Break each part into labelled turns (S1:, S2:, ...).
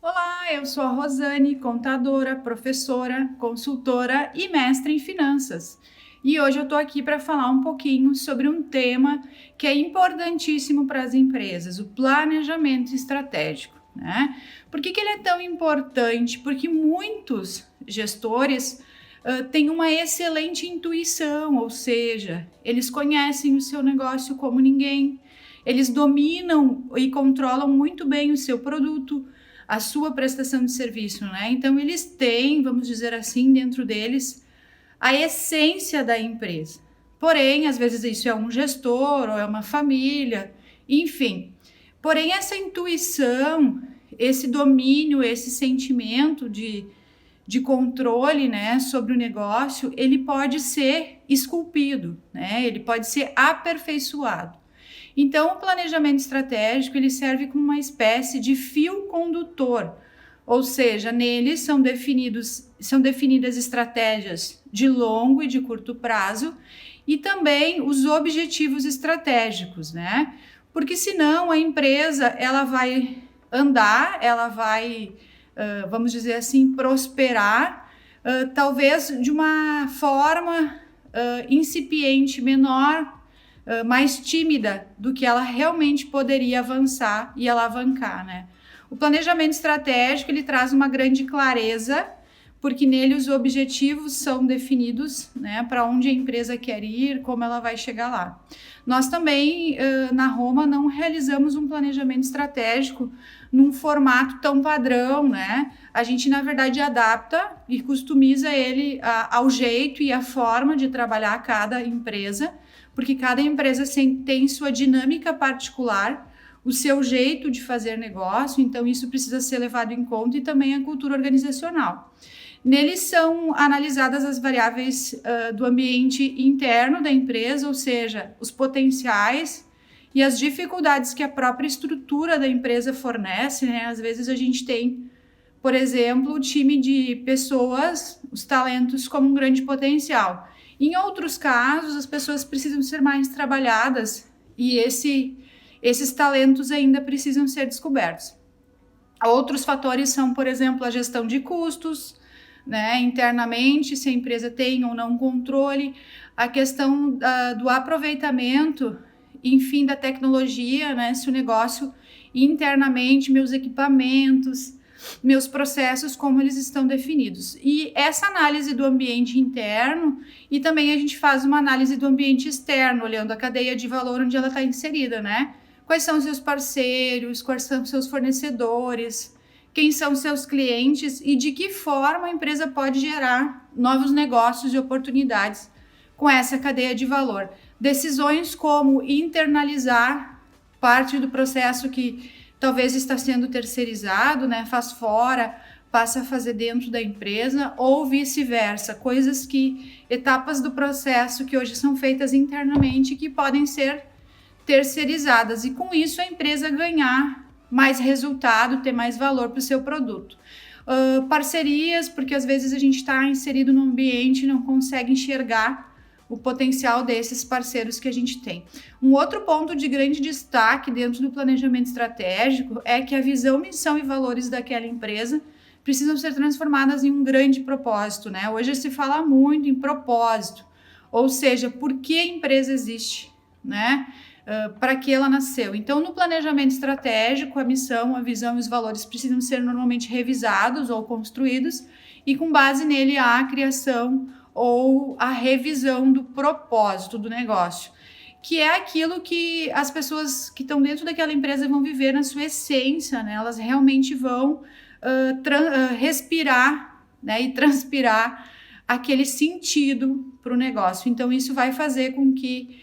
S1: Olá, eu sou a Rosane, contadora, professora, consultora e mestre em finanças. E hoje eu estou aqui para falar um pouquinho sobre um tema que é importantíssimo para as empresas, o planejamento estratégico, né? Por que ele é tão importante? Porque muitos gestores têm uma excelente intuição, ou seja, eles conhecem o seu negócio como ninguém, eles dominam e controlam muito bem o seu produto, a sua prestação de serviço, né? Então eles têm, vamos dizer assim, dentro deles a essência da empresa. Porém, às vezes isso é um gestor ou é uma família, enfim. Porém, essa intuição, esse domínio, esse sentimento de controle, né, sobre o negócio, ele pode ser esculpido, né? Ele pode ser aperfeiçoado. Então, o planejamento estratégico ele serve como uma espécie de fio condutor, ou seja, nele são definidas estratégias de longo e de curto prazo e também os objetivos estratégicos, né? Porque senão a empresa ela vai andar, ela vai, vamos dizer assim, prosperar, talvez de uma forma incipiente, menor, mais tímida do que ela realmente poderia avançar e alavancar, né? O planejamento estratégico ele traz uma grande clareza, porque nele os objetivos são definidos, né, para onde a empresa quer ir, como ela vai chegar lá. Nós também, na Roma, não realizamos um planejamento estratégico num formato tão padrão, né? A gente, na verdade, adapta e customiza ele ao jeito e à forma de trabalhar cada empresa, porque cada empresa tem sua dinâmica particular, o seu jeito de fazer negócio, então isso precisa ser levado em conta, e também a cultura organizacional. Neles são analisadas as variáveis do ambiente interno da empresa, ou seja, os potenciais e as dificuldades que a própria estrutura da empresa fornece, né? Às vezes a gente tem, por exemplo, o time de pessoas, os talentos como um grande potencial. Em outros casos, as pessoas precisam ser mais trabalhadas e esses talentos ainda precisam ser descobertos. Outros fatores são, por exemplo, a gestão de custos, né, internamente, se a empresa tem ou não controle, a questão do aproveitamento, enfim, da tecnologia, né, se o negócio internamente, meus equipamentos, meus processos, como eles estão definidos. E essa análise do ambiente interno, e também a gente faz uma análise do ambiente externo, olhando a cadeia de valor onde ela está inserida, né? Quais são os seus parceiros, quais são os seus fornecedores, quem são seus clientes e de que forma a empresa pode gerar novos negócios e oportunidades com essa cadeia de valor. Decisões como internalizar parte do processo que talvez está sendo terceirizado, né, faz fora, passa a fazer dentro da empresa, ou vice-versa, etapas do processo que hoje são feitas internamente que podem ser terceirizadas, e com isso a empresa ganhar mais resultado, ter mais valor para o seu produto. Parcerias, porque às vezes a gente está inserido no ambiente e não consegue enxergar o potencial desses parceiros que a gente tem. Um outro ponto de grande destaque dentro do planejamento estratégico é que a visão, missão e valores daquela empresa precisam ser transformadas em um grande propósito, né? Hoje se fala muito em propósito, ou seja, por que a empresa existe, né? Para que ela nasceu. Então, no planejamento estratégico, a missão, a visão e os valores precisam ser normalmente revisados ou construídos, e com base nele há a criação ou a revisão do propósito do negócio, que é aquilo que as pessoas que estão dentro daquela empresa vão viver na sua essência, né? Elas realmente vão respirar, né, e transpirar aquele sentido para o negócio. Então, isso vai fazer com que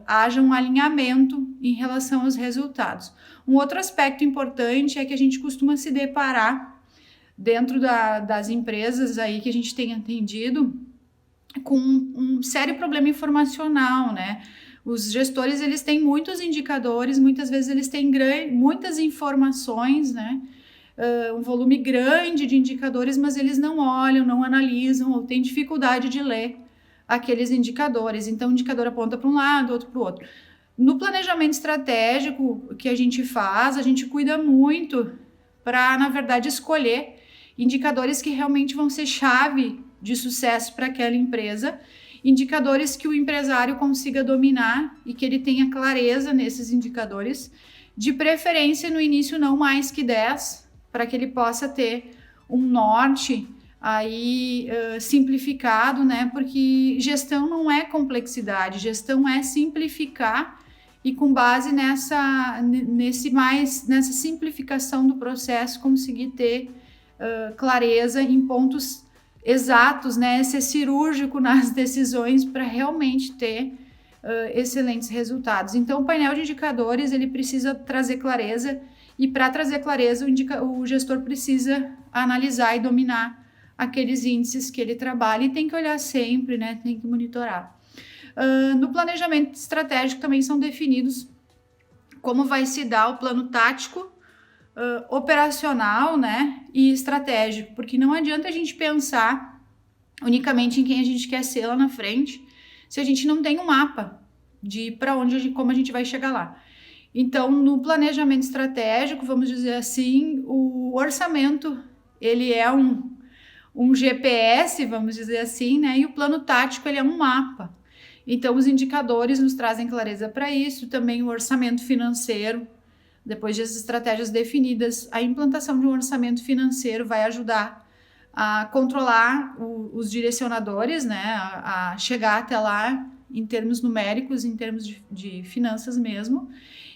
S1: haja um alinhamento em relação aos resultados. Um outro aspecto importante é que a gente costuma se deparar dentro das empresas aí que a gente tem atendido com um sério problema informacional, né? Os gestores, eles têm muitos indicadores, muitas vezes eles têm muitas informações, né? Um volume grande de indicadores, mas eles não olham, não analisam ou têm dificuldade de ler aqueles indicadores. Então, o indicador aponta para um lado, outro para o outro. No planejamento estratégico que a gente faz, a gente cuida muito para, na verdade, escolher indicadores que realmente vão ser chave de sucesso para aquela empresa, indicadores que o empresário consiga dominar e que ele tenha clareza nesses indicadores, de preferência no início não mais que 10, para que ele possa ter um norte aí simplificado, né? Porque gestão não é complexidade, gestão é simplificar e com base nessa simplificação do processo conseguir ter clareza em pontos exatos, né? Ser cirúrgico nas decisões para realmente ter excelentes resultados. Então, o painel de indicadores ele precisa trazer clareza e para trazer clareza o gestor precisa analisar e dominar aqueles índices que ele trabalha e tem que olhar sempre, né? Tem que monitorar. No planejamento estratégico também são definidos como vai se dar o plano tático, operacional, né, e estratégico, porque não adianta a gente pensar unicamente em quem a gente quer ser lá na frente se a gente não tem um mapa de para onde, como a gente vai chegar lá. Então, no planejamento estratégico, vamos dizer assim, o orçamento ele é um GPS, vamos dizer assim, né, e o plano tático ele é um mapa. Então, os indicadores nos trazem clareza para isso, também o orçamento financeiro. Depois das estratégias definidas, a implantação de um orçamento financeiro vai ajudar a controlar os direcionadores, né, a chegar até lá em termos numéricos, em termos de finanças mesmo.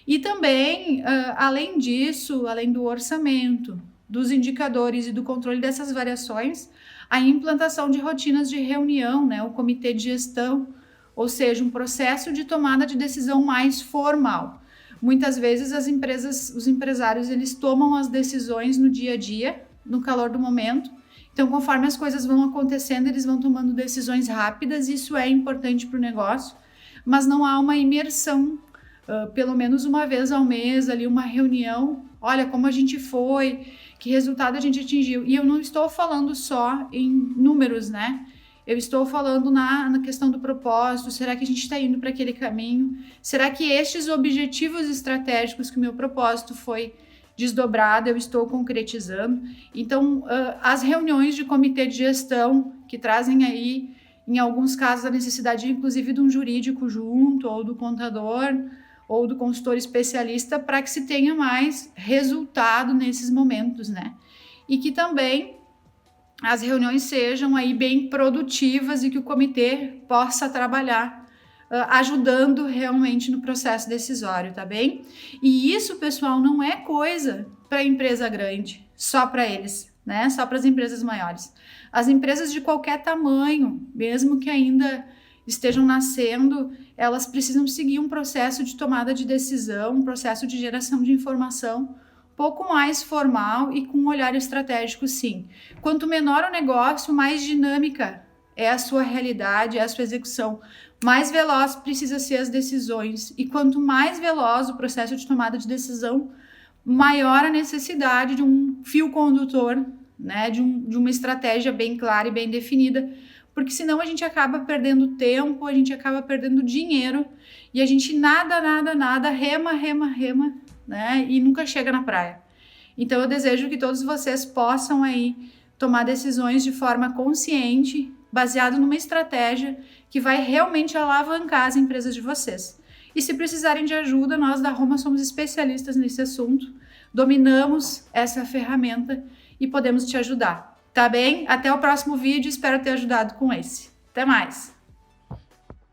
S1: E também, além disso, além do orçamento, dos indicadores e do controle dessas variações, a implantação de rotinas de reunião, né, o comitê de gestão, ou seja, um processo de tomada de decisão mais formal. Muitas vezes os empresários, eles tomam as decisões no dia a dia, no calor do momento. Então, conforme as coisas vão acontecendo, eles vão tomando decisões rápidas, isso é importante para o negócio, mas não há uma imersão, pelo menos uma vez ao mês, ali uma reunião, olha como a gente foi, que resultado a gente atingiu. E eu não estou falando só em números, né? Eu estou falando na questão do propósito, será que a gente está indo para aquele caminho? Será que estes objetivos estratégicos que o meu propósito foi desdobrado, eu estou concretizando? Então, as reuniões de comitê de gestão, que trazem aí, em alguns casos, a necessidade, inclusive, de um jurídico junto, ou do contador, ou do consultor especialista, para que se tenha mais resultado nesses momentos, né? E que também as reuniões sejam aí bem produtivas e que o comitê possa trabalhar ajudando realmente no processo decisório, tá bem? E isso, pessoal, não é coisa para empresa grande, só para eles, né? Só para as empresas maiores. As empresas de qualquer tamanho, mesmo que ainda estejam nascendo, elas precisam seguir um processo de tomada de decisão, um processo de geração de informação pouco mais formal e com um olhar estratégico, sim. Quanto menor o negócio, mais dinâmica é a sua realidade, é a sua execução. Mais veloz precisa ser as decisões. E quanto mais veloz o processo de tomada de decisão, maior a necessidade de um fio condutor, né? De uma estratégia bem clara e bem definida. Porque senão a gente acaba perdendo tempo, a gente acaba perdendo dinheiro e a gente nada, rema, né? E nunca chega na praia. Então eu desejo que todos vocês possam aí tomar decisões de forma consciente, baseado numa estratégia que vai realmente alavancar as empresas de vocês. E se precisarem de ajuda, nós da Roma somos especialistas nesse assunto, dominamos essa ferramenta e podemos te ajudar. Tá bem? Até o próximo vídeo, espero ter ajudado com esse. Até mais!